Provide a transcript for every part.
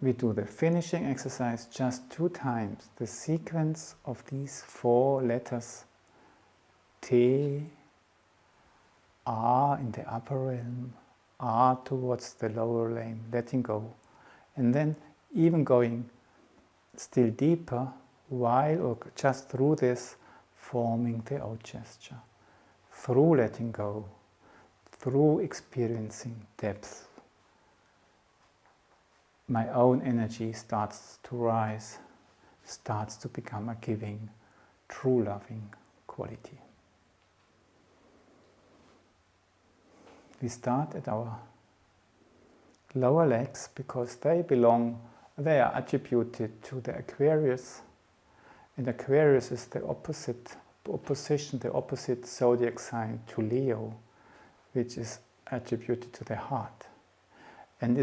we do the finishing exercise just 2 times. The sequence of these 4 letters, T, R in the upper realm, R towards the lower realm, letting go. And then even going still deeper, while or just through this, forming the O gesture. Through letting go, through experiencing depth, my own energy starts to rise, starts to become a giving, true loving quality. We start at our lower legs because they are attributed to the Aquarius, and Aquarius is the opposite zodiac sign to Leo, which is attributed to the heart. And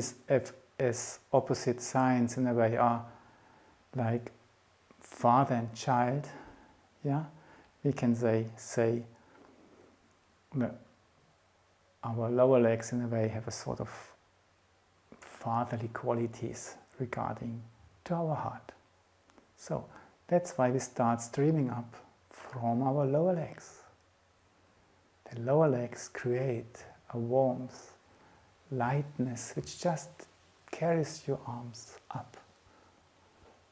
as opposite signs in a way are like father and child, yeah, we can say our lower legs in a way have a sort of fatherly qualities regarding to our heart. So that's why we start streaming up from our lower legs. The lower legs create a warmth, lightness, which just carries your arms up.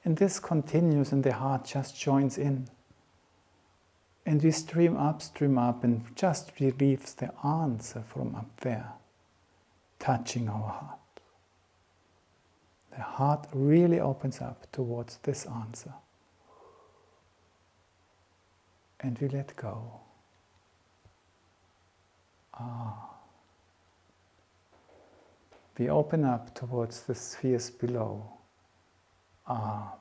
And this continues and the heart just joins in. And we stream up and just relieves the answer from up there, touching our heart. The heart really opens up towards this answer. And we let go. We open up towards the spheres below,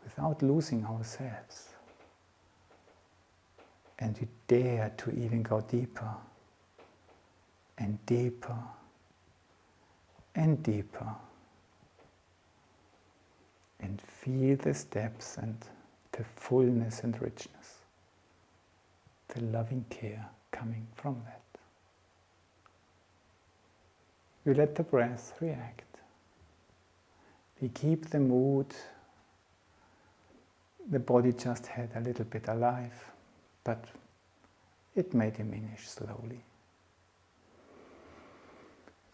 without losing ourselves. And we dare to even go deeper, and deeper, and deeper. And feel the depth and the fullness and richness, the loving care coming from that. We let the breath react. We keep the mood, the body just had a little bit alive, but it may diminish slowly.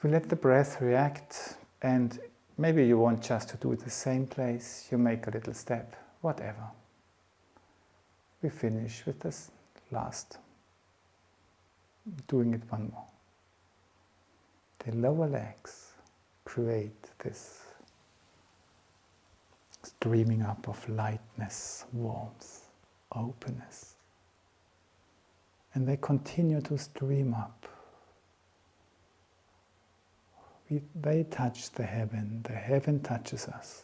We let the breath react, and maybe you want just to do it the same place, you make a little step, whatever. We finish with this last, doing it one more. The lower legs create this streaming up of lightness, warmth, openness. And they continue to stream up. They touch the heaven touches us.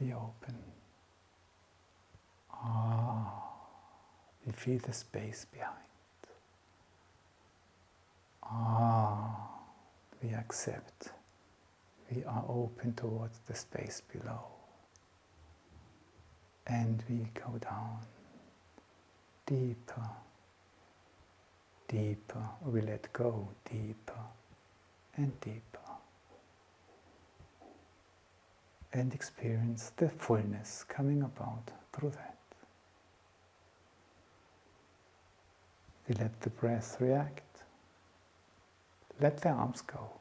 We open. We feel the space behind. We accept. We are open towards the space below. And we go down. Deeper. Deeper. We let go deeper and deeper. And experience the fullness coming about through that. We let the breath react. Let the arms go.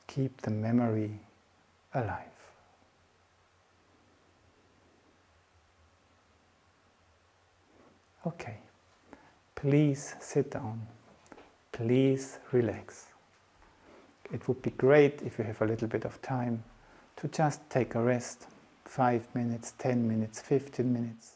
Keep the memory alive. Okay, please sit down. Please relax. It would be great if you have a little bit of time to just take a rest, 5 minutes, 10 minutes, 15 minutes.